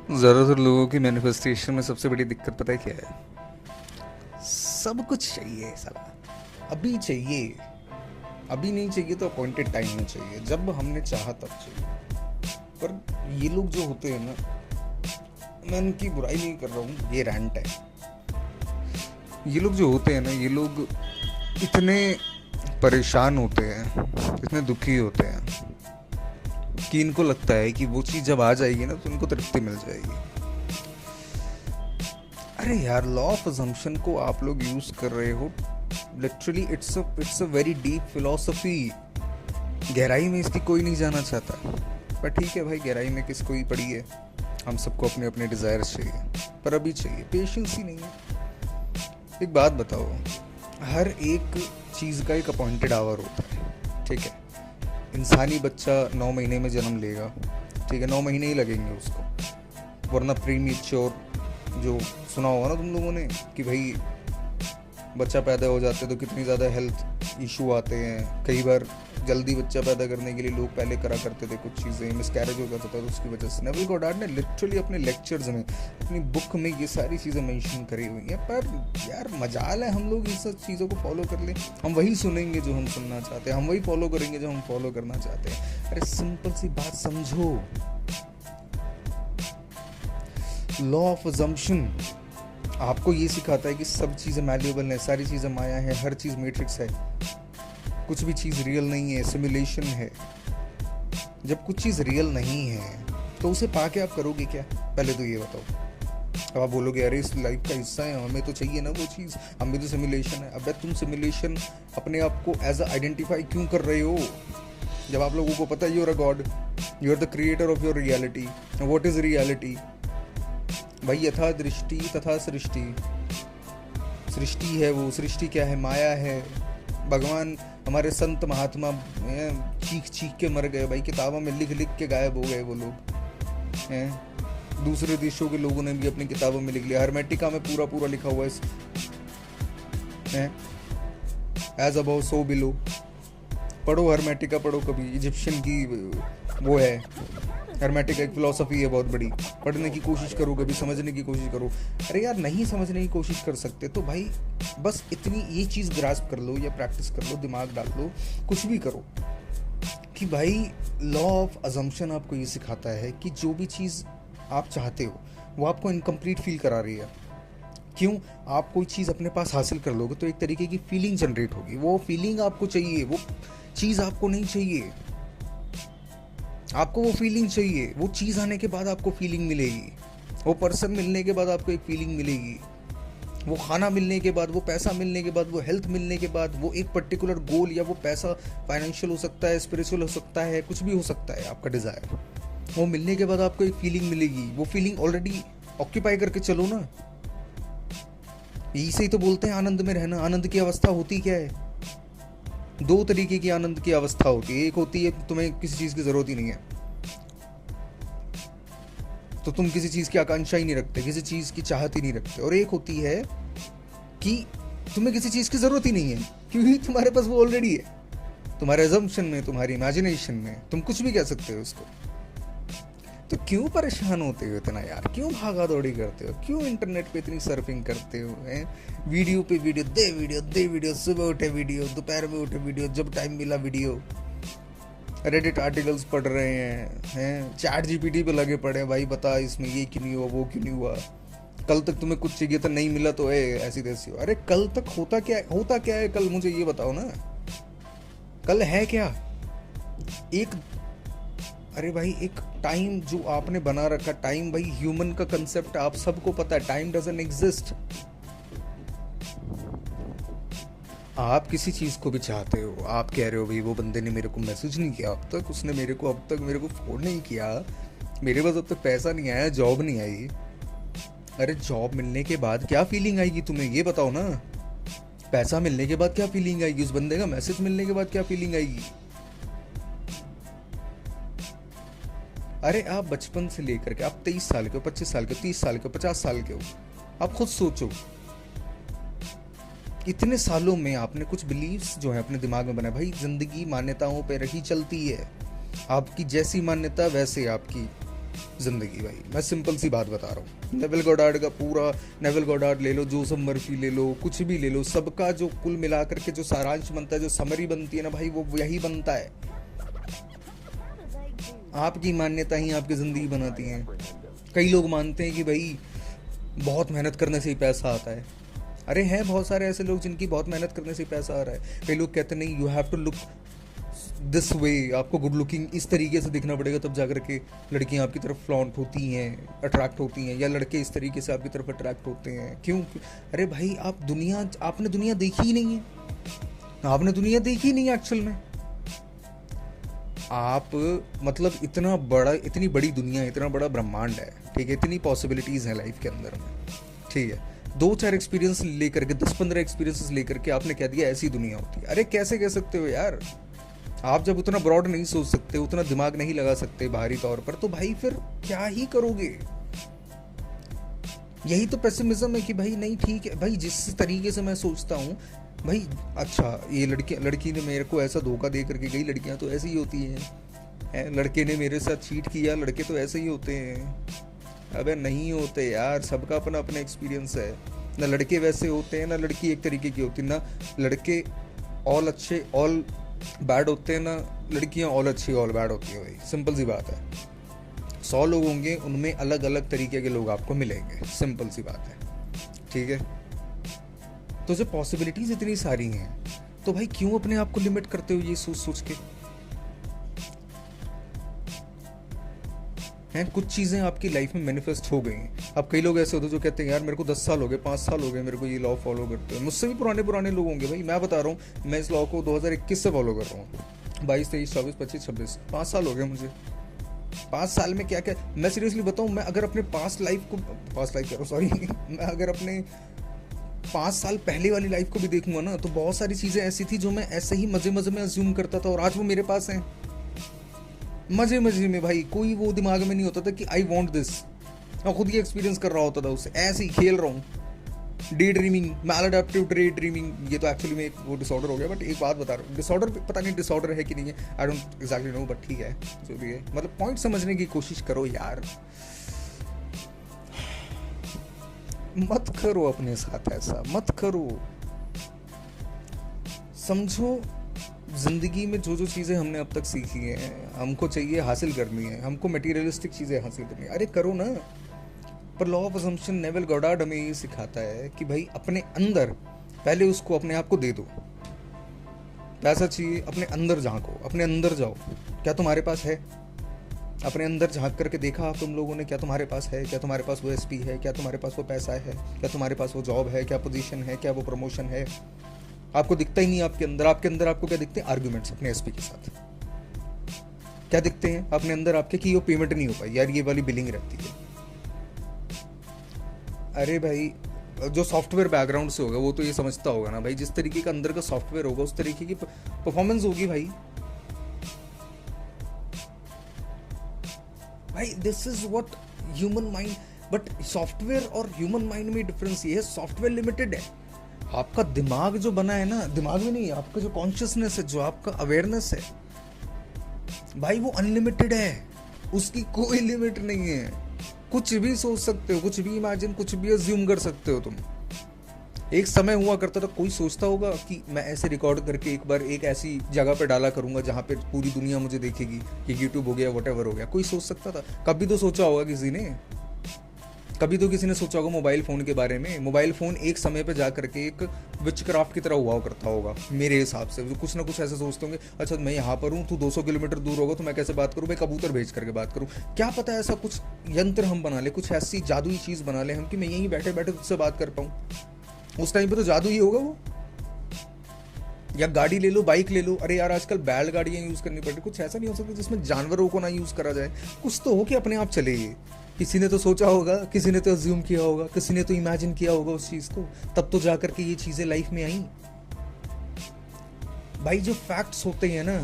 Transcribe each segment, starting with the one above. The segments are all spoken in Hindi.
ज़्यादातर लोगों की मैनिफेस्टेशन में सबसे बड़ी दिक्कत पता है क्या है? सब कुछ चाहिए साला, अभी चाहिए। अभी नहीं चाहिए तो अपॉइंटेड टाइम में चाहिए, जब हमने चाहा तब चाहिए। पर ये लोग जो होते हैं ना, मैं उनकी बुराई नहीं कर रहा हूँ, ये रैंट है। ये लोग जो होते हैं ना, ये लोग इतने परेशान होते हैं, इतने दुखी होते हैं कि इनको लगता है कि वो चीज़ जब आ जाएगी ना तो इनको तृप्ति मिल जाएगी। अरे यार, लॉ ऑफ अजम्पशन को आप लोग यूज कर रहे हो, literally it's a very deep philosophy. गहराई में इसकी कोई नहीं जाना चाहता, पर ठीक है भाई, गहराई में किसको ही पड़ी है। हम सबको अपने अपने डिज़ायर्स चाहिए, पर अभी चाहिए, पेशेंस ही नहीं है। एक बात बताओ, हर एक चीज़ का एक अपॉइंटेड आवर होता है, ठीक है। इंसानी बच्चा 9 महीने में जन्म लेगा, ठीक है, 9 महीने ही लगेंगे उसको, वरना प्री मैच्योर, जो सुना होगा ना तुम लोगों ने कि भाई बच्चा पैदा हो जाते तो कितनी ज़्यादा हेल्थ इशू आते हैं। कई बार जल्दी बच्चा पैदा करने के लिए लोग पहले करा करते थे कुछ चीज़ें, मिसकैरेज हो जाता था, तो उसकी वजह से नेविल गॉडार्ड ने लिटरली अपने लेक्चर्स में, अपनी बुक में ये सारी चीज़ें मेंशन करी हुई हैं। पर यार मजाल है हम लोग इस सब चीज़ों को फॉलो कर लें, हम वही सुनेंगे जो हम सुनना चाहते हैं, हम वही फॉलो करेंगे जो हम फॉलो करना चाहते हैं। अरे सिंपल सी बात समझो, लॉ ऑफ अजम्पशन आपको ये सिखाता है कि सब चीज़ें मैल्यूएबल हैं, सारी चीज़ें माया है, हर चीज़ मैट्रिक्स है, कुछ भी चीज़ रियल नहीं है, सिमुलेशन है। जब कुछ चीज़ रियल नहीं है तो उसे पाके आप करोगे क्या? पहले तो ये बताओ। अब आप बोलोगे अरे इस लाइफ का हिस्सा है, हमें तो चाहिए ना वो चीज़, हम भी तो सिमुलेशन है। अब तुम सिमुलेशन अपने आप को एज अ आइडेंटिफाई क्यों कर रहे हो, जब आप लोगों को पता है you are a god, you are the creator of your reality. What is reality भाई? यथा दृष्टि तथा सृष्टि। सृष्टि है वो, सृष्टि क्या है? माया है। भगवान, हमारे संत महात्मा चीख चीख के मर गए भाई, किताबों में लिख लिख के गायब हो गए वो लोग हैं। दूसरे देशों के लोगों ने भी अपनी किताबों में लिख लिया, हर्मेटिका में पूरा पूरा लिखा हुआ है, एज अबव सो बिलो। पढ़ो हर्मेटिका, पढ़ो कभी, इजिप्शियन की वो है हर्मेटिका, एक फिलोसफी है बहुत बड़ी, पढ़ने की कोशिश करो, कभी समझने की कोशिश करो। अरे यार नहीं समझने की कोशिश कर सकते तो भाई बस इतनी ये चीज़ ग्रास्प कर लो या प्रैक्टिस कर लो, दिमाग डाल लो, कुछ भी करो कि भाई लॉ ऑफ अजम्पशन आपको ये सिखाता है कि जो भी चीज़ आप चाहते हो वो आपको इनकम्प्लीट फील करा रही है। क्यों? आप कोई चीज़ अपने पास हासिल कर लोगे तो एक तरीके की फीलिंग जनरेट होगी, वो फीलिंग आपको चाहिए, वो चीज़ आपको नहीं चाहिए, आपको वो फीलिंग चाहिए। वो चीज़ आने के बाद आपको फीलिंग मिलेगी, वो पर्सन मिलने के बाद आपको एक फीलिंग मिलेगी, वो खाना मिलने के बाद, वो पैसा मिलने के बाद, वो हेल्थ मिलने के बाद, वो एक पर्टिकुलर गोल, या वो पैसा फाइनेंशियल हो सकता है, स्पिरिचुअल हो सकता है, कुछ भी हो सकता है आपका डिज़ायर, वो मिलने के बाद आपको एक फीलिंग मिलेगी। वो फीलिंग ऑलरेडी ऑक्यूपाई करके चलो ना। इसे ही तो बोलते हैं आनंद में रहना। आनंद की अवस्था होती क्या है? दो तरीके की आनंद की अवस्था होती है। एक होती है तुम्हें किसी चीज़ की ज़रूरत ही नहीं है, तो तुम किसी चीज़ की आकांक्षा ही नहीं रखते, किसी चीज़ की चाहत ही नहीं रखते। और एक होती है कि तुम्हें किसी चीज़ की ज़रूरत ही नहीं है, क्योंकि तुम्हारे पास वो ऑलरेडी है, तुम्हारे अजम्पशन में, तुम्हारी इमेजिनेशन में, तुम कुछ भी कह सकते हो उसको। तो क्यों परेशान होते हो इतना यार? क्यों भागा दौड़ी करते हो? क्यों इंटरनेट पे इतनी सर्फिंग करते हो? वीडियो पे वीडियो दे, वीडियो दे, वीडियो, सुबह उठे वीडियो, दोपहर में उठे वीडियो, जब टाइम मिला वीडियो, रेडिट आर्टिकल्स पढ़ रहे हैं चैट जीपीटी पे लगे पड़े हैं, भाई बता इसमें ये क्यों नहीं हुआ, वो क्यों नहीं हुआ, कल तक तुम्हें कुछ चाहिए था नहीं मिला तो ऐसी तैसी हो। अरे कल तक होता क्या है कल? मुझे ये बताओ ना, कल है क्या? एक, अरे भाई एक टाइम जो आपने बना रखा, टाइम भाई ह्यूमन का कंसेप्ट आप सबको पता है, टाइम डजंट एग्जिस्ट। आप किसी चीज़ को भी चाहते हो, आप कह रहे हो भाई वो बंदे ने मेरे को मैसेज नहीं किया अब तक, उसने मेरे को अब तक मेरे को फ़ोन नहीं किया, मेरे पास अब तक पैसा नहीं आया, जॉब नहीं आई। अरे जॉब मिलने के बाद क्या फीलिंग आएगी तुम्हें, ये बताओ ना। पैसा मिलने के बाद क्या फीलिंग आएगी, उस बंदे का मैसेज मिलने के बाद क्या फीलिंग आएगी? अरे आप बचपन से लेकर के आप 23 साल के हो, 25 साल के हो, 30 साल के हो, 50 साल के हो, आप खुद सोचो, इतने सालों में आपने कुछ बिलीव्स जो है अपने दिमाग में बनाए। भाई जिंदगी मान्यताओं पे रही चलती है, आपकी जैसी मान्यता वैसे आपकी ज़िंदगी भाई, मैं सिंपल सी बात बता रहा हूँ। नेविल गॉडार्ड का पूरा, नेविल गॉडार्ड ले लो, जोसेफ मर्फी ले लो, कुछ भी ले लो, सबका जो कुल मिलाकर के जो सारांश बनता है, जो समरी बनती है ना भाई, वो यही बनता है। आपकी मान्यता ही आपकी ज़िंदगी बनाती हैं। कई लोग मानते हैं कि भाई बहुत मेहनत करने से ही पैसा आता है। अरे हैं बहुत सारे ऐसे लोग जिनकी बहुत मेहनत करने से ही पैसा आ रहा है। कई लोग कहते नहीं, you have to look this way, आपको गुड लुकिंग इस तरीके से दिखना पड़ेगा, तब जाकर के लड़कियां आपकी तरफ फ्लॉन्ट होती हैं, अट्रैक्ट होती हैं, या लड़के इस तरीके से आपकी तरफ अट्रैक्ट होते हैं। क्यों? अरे भाई आपने दुनिया देखी ही नहीं है, आपने दुनिया देखी नहीं एक्चुअल में। आप मतलब इतनी बड़ी दुनिया, इतना बड़ा ब्रह्मांड है, ठीक है, इतनी पॉसिबिलिटीज़ हैं लाइफ के अंदर में, ठीक है। 2-4 एक्सपीरियंस लेकर के, 10-15 एक्सपीरियंसेस लेकर के आपने कह दिया ऐसी दुनिया होती है। अरे कैसे कह सकते हो यार? आप जब उतना ब्रॉड नहीं सोच सकते, उतना दिमाग नहीं लगा सकते बाहरी तौर पर, तो भाई फिर क्या ही करोगे? यही तो पेसिमिज्म है कि भाई नहीं ठीक है भाई, जिस तरीके से मैं सोचता हूँ भाई, अच्छा ये लड़की ने मेरे को ऐसा धोखा दे करके गई, लड़कियां तो ऐसे ही होती हैं, लड़के ने मेरे साथ चीट किया, लड़के तो ऐसे ही होते हैं। अबे नहीं होते यार, सबका अपना अपना एक्सपीरियंस है। ना लड़के वैसे होते हैं, ना लड़की एक तरीके की होती, ना लड़के ऑल अच्छे ऑल बैड होते हैं, ना लड़कियां ऑल अच्छी ऑल बैड होती है। भाई सिंपल सी बात है, 100 लोग होंगे, उनमें अलग अलग तरीके के लोग आपको मिलेंगे, सिंपल सी बात है, ठीक है। तो जो पॉसिबिलिटीज इतनी सारी हैं, तो भाई क्यों अपने आप को लिमिट करते हो ये सोच सोच के? हैं कुछ चीज़ें आपकी लाइफ में मैनिफेस्ट हो गई हैं। अब कई लोग ऐसे होते हैं जो कहते हैं यार मेरे को 10 साल हो गए, 5 साल हो गए मेरे को ये लॉ फॉलो करते हैं। मुझसे भी पुराने लोग होंगे भाई, मैं बता रहा हूँ, मैं इस लॉ को 2021 से फॉलो कर रहा हूँ। 22, 23, 24, 25, 26, 5 साल हो गए मुझे। 5 साल में क्या क्या, मैं सीरियसली बताऊँ, मैं अगर अपने मैं अगर अपने 5 साल पहले वाली लाइफ को भी देखूंगा ना, तो बहुत सारी चीज़ें ऐसी थी जो मैं ऐसे ही मजे में अज्यूम करता था, और आज वो मेरे पास हैं मजे में भाई। कोई वो दिमाग में नहीं होता था कि आई वॉन्ट दिस, मैं खुद ही एक्सपीरियंस कर रहा होता था उससे, ऐसे ही खेल रहा हूँ। डे ड्रीमिंग, मैलअडैप्टिव डे ड्रीमिंग, ये तो एक्चुअली में एक वो डिसऑर्डर हो गया, बट एक बात बता रहा हूँ, डिसऑर्डर पता नहीं डिसऑर्डर है कि नहीं है, I don't exactly know, but ठीक है जो भी है, मतलब पॉइंट समझने की कोशिश करो यार। मत करो अपने साथ ऐसा, मत करो। समझो जिंदगी में जो जो चीज़ें हमने अब तक सीखी हैं, हमको चाहिए हासिल करनी है, हमको मटेरियलिस्टिक चीज़ें हासिल करनी है, अरे करो ना। पर law of assumption, Neville Goddard हमें ये सिखाता है कि भाई अपने अंदर पहले उसको अपने आप को दे दो। पैसा चाहिए, अपने अंदर झांको, अपने अंदर जाओ, क्या तुम्हारे पास है? अपने अंदर झांक करके देखा तुम लोगों ने, क्या तुम्हारे पास है? क्या तुम्हारे पास वो एसपी है? क्या तुम्हारे पास वो पैसा है? क्या तुम्हारे पास वो जॉब है? क्या पोजीशन है? क्या वो प्रमोशन है? आपको दिखता ही नहीं। आपके अंदर आपको क्या दिखते हैं? आर्ग्यूमेंट्स अपने एसपी के साथ। क्या दिखते हैं अपने अंदर आपके कि वो पेमेंट नहीं हो पाई यार, ये वाली बिलिंग रहती है। अरे भाई जो सॉफ्टवेयर बैकग्राउंड से होगा वो तो ये समझता होगा ना भाई, जिस तरीके का अंदर का सॉफ्टवेयर होगा उस तरीके की परफॉर्मेंस होगी भाई। भाई this is what human mind, but software और ह्यूमन माइंड में डिफरेंस ये है, सॉफ्टवेयर लिमिटेड है। आपका दिमाग जो बना है ना, दिमाग में नहीं, आपका जो कॉन्शियसनेस है, जो आपका अवेयरनेस है भाई, वो अनलिमिटेड है, उसकी कोई लिमिट नहीं है। कुछ भी सोच सकते हो, कुछ भी इमेजिन, कुछ भी अज्यूम कर सकते हो तुम। एक समय हुआ करता था, कोई सोचता होगा कि मैं ऐसे रिकॉर्ड करके एक बार एक ऐसी जगह पे डाला करूंगा जहाँ पे पूरी दुनिया मुझे देखेगी, कि यूट्यूब हो गया, व्हाटएवर हो गया, कोई सोच सकता था? कभी तो सोचा होगा किसी ने, कभी तो किसी ने सोचा होगा मोबाइल फ़ोन के बारे में। मोबाइल फ़ोन एक समय पे जा करके एक विचक्राफ्ट की तरह हुआ करता होगा मेरे हिसाब से। कुछ ना कुछ ऐसे सोचते होंगे, अच्छा मैं यहाँ पर हूँ, तू 200 किलोमीटर दूर होगा, तो मैं कैसे बात करूँ? मैं कबूतर भेज करके बात करूँ। क्या पता ऐसा कुछ यंत्र हम बना ले, कुछ ऐसी जादुई चीज़ बना ले हम, कि मैं यहीं बैठे बैठे तुझसे बात कर पाऊँ। उस टाइम पे तो जादू ही होगा वो। या गाड़ी ले लो, बाइक ले लो, अरे यार आजकल बैलगाड़ियाँ यूज़ करनी पड़ती, कुछ ऐसा नहीं हो सकता जिसमें जानवरों को ना यूज़ करा जाए। कुछ तो हो कि अपने आप चले। ये किसी ने तो सोचा होगा, किसी ने तो अज्यूम किया होगा, किसी ने तो इमेजिन किया होगा उस चीज़ को, तब तो जा करके ये चीज़ें लाइफ में आई। भाई जो फैक्ट्स होते हैं ना,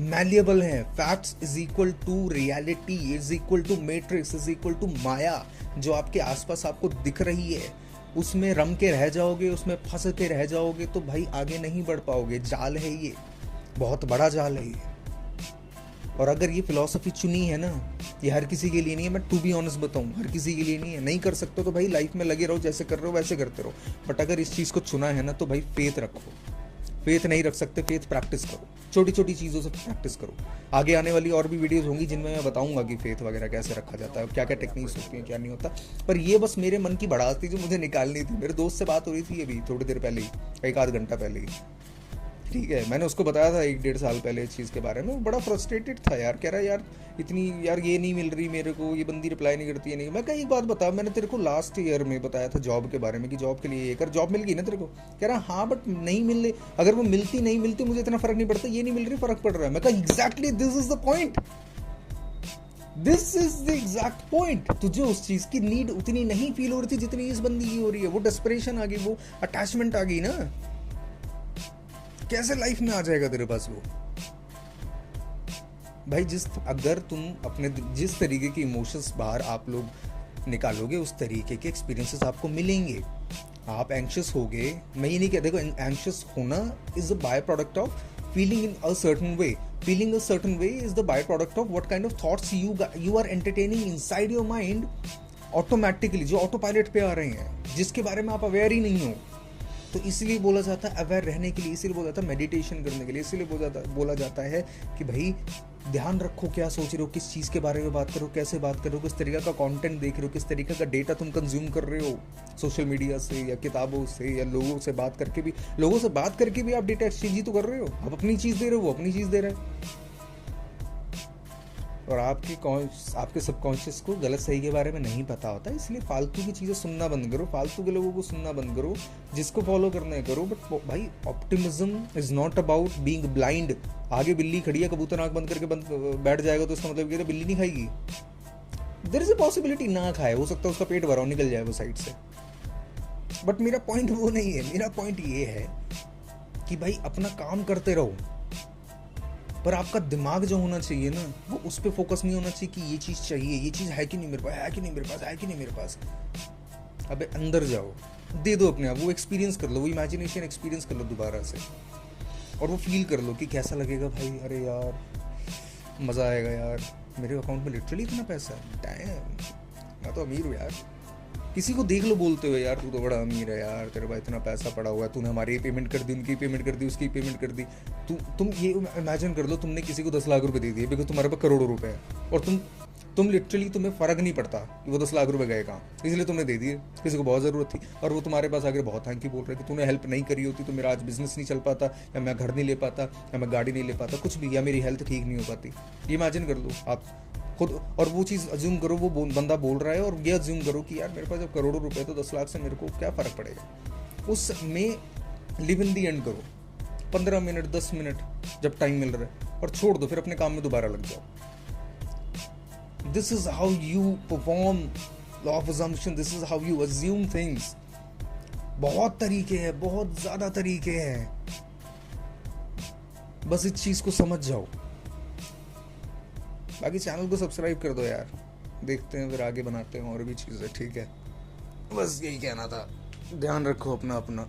मैलिएबल हैं। Facts is equal to reality, is equal to matrix, is equal to maya. जो आपके आसपास आपको दिख रही है, उसमें रम के रह जाओगे, उसमें फंस के रह जाओगे, तो भाई आगे नहीं बढ़ पाओगे। जाल है ये, बहुत बड़ा जाल है ये। और अगर ये फिलॉसफी चुनी है ना, ये हर किसी के लिए नहीं है, मैं टू बी ऑनेस्ट बताऊँ, हर किसी के लिए नहीं है। नहीं कर सकते तो भाई लाइफ में लगे रहो, जैसे कर रहे हो वैसे करते रहो। बट अगर इस चीज़ को चुना है ना तो भाई फेथ रखो। फेथ नहीं रख सकते, फेथ प्रैक्टिस करो, छोटी छोटी चीज़ों से प्रैक्टिस करो। आगे आने वाली और भी वीडियोस होंगी जिनमें मैं बताऊंगा कि फेथ वगैरह कैसे रखा जाता है, क्या क्या टेक्निक्स होती हैं, क्या नहीं होता। पर ये बस मेरे मन की भड़ास थी जो मुझे निकालनी थी। मेरे दोस्त से बात हो रही थी अभी थोड़ी देर पहले ही, एक आध घंटा पहले ही, ठीक है। मैंने उसको बताया था 1-1.5 साल पहले इस चीज़ के बारे में। वो बड़ा फ्रस्ट्रेटेड था यार, कह रहा यार इतनी यार ये नहीं मिल रही मेरे को, ये बंदी रिप्लाई नहीं करती है। नहीं, मैं कहा एक बात बता, मैंने तेरे को लास्ट ईयर में बताया था जॉब के बारे में कि जॉब के लिए ये कर, जॉब मिल गई ना तेरे को? कह रहा हाँ बट नहीं मिल रही, अगर वो मिलती नहीं मिलती मुझे इतना फर्क नहीं पड़ता, ये नहीं मिल रही फर्क पड़ रहा है। मैं कहा exactly this is the point, this is the exact point. तुझे उस चीज की नीड उतनी नहीं फील हो रही थी जितनी इस बंदी की हो रही है। वो डेस्परेशन आ गई, वो अटैचमेंट आ गई ना। कैसे लाइफ में आ जाएगा तेरे पास वो भाई? अगर तुम अपने जिस तरीके के इमोशंस बाहर आप लोग निकालोगे, उस तरीके के एक्सपीरियंसेस आपको मिलेंगे। आप एंग्शियस होगे, मैं ये नहीं कहता, देखो एंग्शियस होना is a by product of feeling in a certain way. Feeling a certain way is the by product of what kind of thoughts you are entertaining inside your mind automatically, जो ऑटो पायलट पे आ रहे हैं, जिसके बारे में आप अवेयर ही नहीं हो। तो इसलिए बोला जाता है अवेयर रहने के लिए, इसीलिए बोला जाता है मेडिटेशन करने के लिए, इसीलिए बोला जाता है कि भाई ध्यान रखो क्या सोच रहे हो, किस चीज़ के बारे में बात करो, कैसे बात करो, किस तरीके का कंटेंट देख रहे हो, किस तरीके का डेटा तुम कंज्यूम कर रहे हो सोशल मीडिया से या किताबों से या लोगों से बात करके भी आप डेटा एक्सचेंज ही तो कर रहे हो। आप अपनी चीज़ दे रहे हो, वो अपनी चीज़ दे रहे हैं। और आपके सबकॉन्शियस को गलत सही के बारे में नहीं पता होता, इसलिए फालतू की चीज़ें सुनना बंद करो, फालतू के लोगों को सुनना बंद करो, जिसको फॉलो करना है करो। बट भाई optimism is not about being blind. आगे बिल्ली खड़ी है, कबूतर आंख बंद करके बैठ जाएगा तो इसका मतलब ये बिल्ली नहीं खाएगी। देयर इज अ पॉसिबिलिटी ना खाए, हो सकता है उसका पेट भरा निकल जाए वो साइड से। बट मेरा पॉइंट वो नहीं है, मेरा पॉइंट ये है कि भाई अपना काम करते रहो, पर आपका दिमाग जो होना चाहिए ना, वो उस पर फोकस नहीं होना चाहिए कि ये चीज़ चाहिए, ये चीज़ है कि नहीं मेरे पास, है कि नहीं मेरे पास, है कि नहीं मेरे पास। अबे अंदर जाओ, दे दो अपने आप, वो एक्सपीरियंस कर लो, वो इमेजिनेशन एक्सपीरियंस कर लो दोबारा से, और वो फील कर लो कि कैसा लगेगा भाई। अरे यार मज़ा आएगा यार, मेरे अकाउंट में लिटरली इतना पैसा है, डैम मैं तो अमीर हूँ यार। किसी को देख लो बोलते हुए यार तू तो बड़ा अमीर है यार, तेरे पास इतना पैसा पड़ा हुआ है, तूने हमारी पेमेंट कर दी, उनकी पेमेंट कर दी, उसकी पेमेंट कर दी। तुम ये इमेजिन कर लो, तुमने किसी को 10 लाख रुपए दे दिए बिकॉज तुम्हारे पास करोड़ों रुपए है, और तुम लिटरली तुम्हें फ़र्क नहीं पड़ता कि वो 10 लाख रुपए गए कहाँ, इसलिए तुमने दे दिए। किसी को बहुत ज़रूरत थी और वो तुम्हारे पास आकर बहुत थैंक यू बोल रहे कि तूने हेल्प नहीं करी होती तो मेरा आज बिजनेस नहीं चल पाता, या मैं घर नहीं ले पाता, या मैं गाड़ी नहीं ले पाता, कुछ भी, या मेरी हेल्थ ठीक नहीं हो पाती। इमेजिन कर लो आप खुद, और वो चीज़ अज्यूम करो, वो बंदा बोल रहा है, और ये अज्यूम करो कि यार मेरे पास जब करोड़ों रुपए तो 10 लाख से मेरे को क्या फ़र्क पड़ेगा। उसमें लिव इन दी एंड करो, 15 मिनट 10 मिनट जब टाइम मिल रहा है, और छोड़ दो, फिर अपने काम में दोबारा लग जाओ। This is how you perform law of assumption, this is how you assume things. बहुत तरीके हैं, बहुत ज़्यादा तरीके हैं, बस इस चीज़ को समझ जाओ। बाकी चैनल को सब्सक्राइब कर दो यार, देखते हैं फिर आगे बनाते हैं और भी चीज़ें, ठीक है। बस यही कहना था, ध्यान रखो अपना।